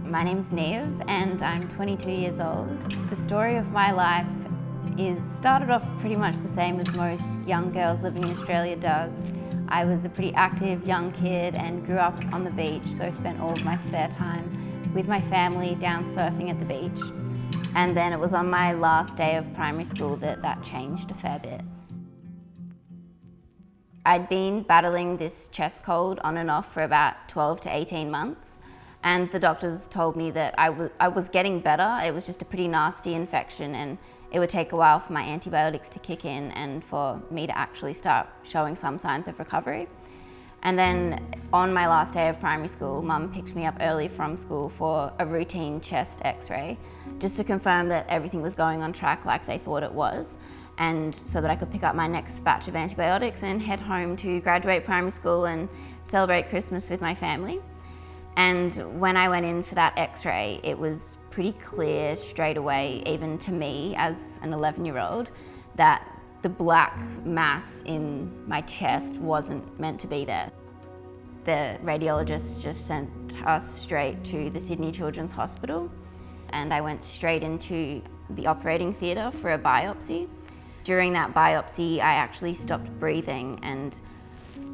My name's Niamh and I'm 22 years old. The story of my life started off pretty much the same as most young girls living in Australia does. I was a pretty active young kid and grew up on the beach, so I spent all of my spare time with my family down surfing at the beach. And then it was on my last day of primary school that changed a fair bit. I'd been battling this chest cold on and off for about 12 to 18 months. And the doctors told me that I was getting better. It was just a pretty nasty infection and it would take a while for my antibiotics to kick in and for me to actually start showing some signs of recovery. And then on my last day of primary school, Mum picked me up early from school for a routine chest x-ray, just to confirm that everything was going on track like they thought it was, and so that I could pick up my next batch of antibiotics and head home to graduate primary school and celebrate Christmas with my family. And when I went in for that x-ray, it was pretty clear straight away, even to me as an 11-year-old, that the black mass in my chest wasn't meant to be there. The radiologist just sent us straight to the Sydney Children's Hospital, and I went straight into the operating theatre for a biopsy. During that biopsy, I actually stopped breathing and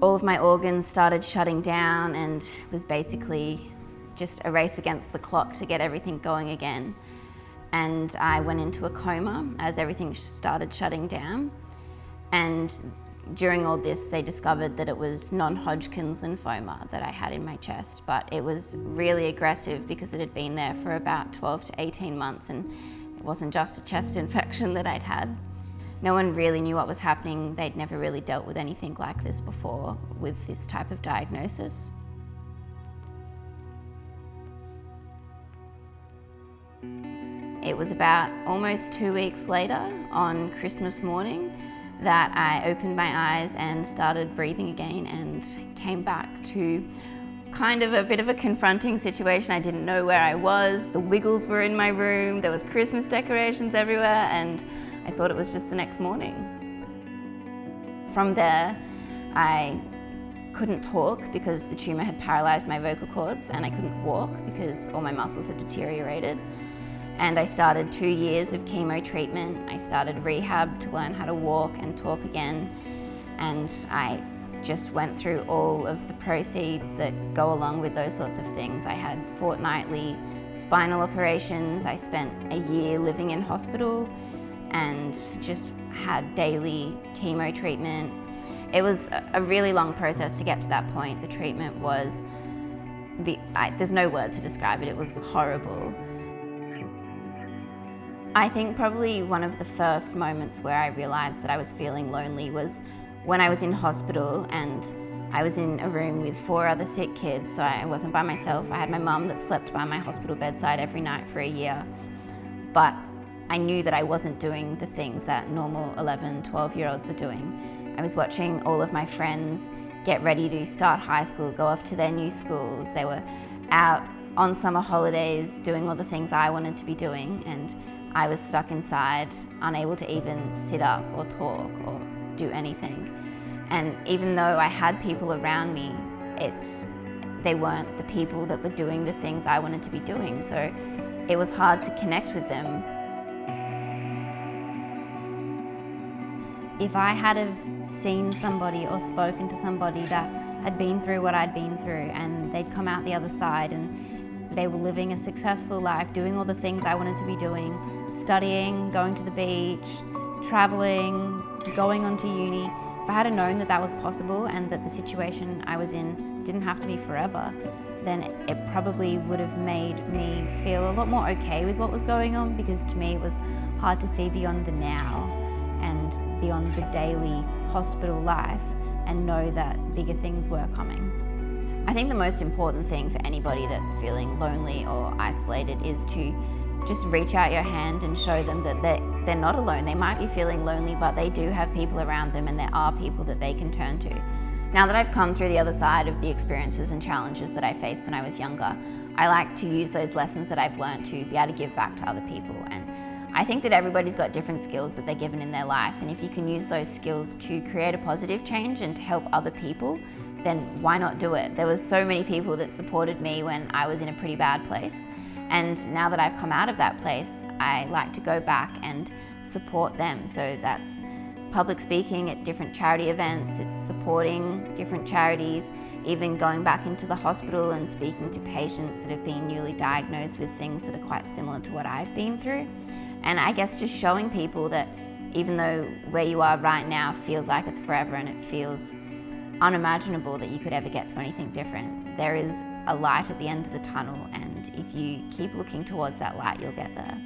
all of my organs started shutting down, and it was basically just a race against the clock to get everything going again. And I went into a coma as everything started shutting down. And during all this, they discovered that it was non-Hodgkin's lymphoma that I had in my chest, but it was really aggressive because it had been there for about 12 to 18 months, and it wasn't just a chest infection that I'd had. No one really knew what was happening. They'd never really dealt with anything like this before with this type of diagnosis. It was about almost 2 weeks later, on Christmas morning, that I opened my eyes and started breathing again and came back to kind of a bit of a confronting situation. I didn't know where I was. The Wiggles were in my room. There was Christmas decorations everywhere, and I thought it was just the next morning. From there, I couldn't talk because the tumour had paralysed my vocal cords, and I couldn't walk because all my muscles had deteriorated. And I started 2 years of chemo treatment. I started rehab to learn how to walk and talk again. And I just went through all of the proceeds that go along with those sorts of things. I had fortnightly spinal operations. I spent a year living in hospital and just had daily chemo treatment. It was a really long process to get to that point. The treatment was, there's no word to describe it. It was horrible. I think probably one of the first moments where I realised that I was feeling lonely was when I was in hospital and I was in a room with 4 other sick kids, so I wasn't by myself. I had my mum that slept by my hospital bedside every night for a year. But I knew that I wasn't doing the things that normal 11, 12-year-olds were doing. I was watching all of my friends get ready to start high school, go off to their new schools. They were out on summer holidays doing all the things I wanted to be doing, and I was stuck inside, unable to even sit up or talk or do anything. And even though I had people around me, they weren't the people that were doing the things I wanted to be doing, so it was hard to connect with them. If I had have seen somebody or spoken to somebody that had been through what I'd been through and they'd come out the other side and they were living a successful life, doing all the things I wanted to be doing, studying, going to the beach, traveling, going on to uni, if I had known that that was possible and that the situation I was in didn't have to be forever, then it probably would have made me feel a lot more okay with what was going on, because to me it was hard to see beyond the now and beyond the daily hospital life and know that bigger things were coming. I think the most important thing for anybody that's feeling lonely or isolated is to just reach out your hand and show them that they're not alone. They might be feeling lonely, but they do have people around them and there are people that they can turn to. Now that I've come through the other side of the experiences and challenges that I faced when I was younger, I like to use those lessons that I've learned to be able to give back to other people. And I think that everybody's got different skills that they're given in their life, and if you can use those skills to create a positive change and to help other people, then why not do it? There was so many people that supported me when I was in a pretty bad place. And now that I've come out of that place, I like to go back and support them. So that's public speaking at different charity events, it's supporting different charities, even going back into the hospital and speaking to patients that have been newly diagnosed with things that are quite similar to what I've been through. And I guess just showing people that even though where you are right now feels like it's forever and it feels unimaginable that you could ever get to anything different, there is a light at the end of the tunnel, and if you keep looking towards that light, you'll get there.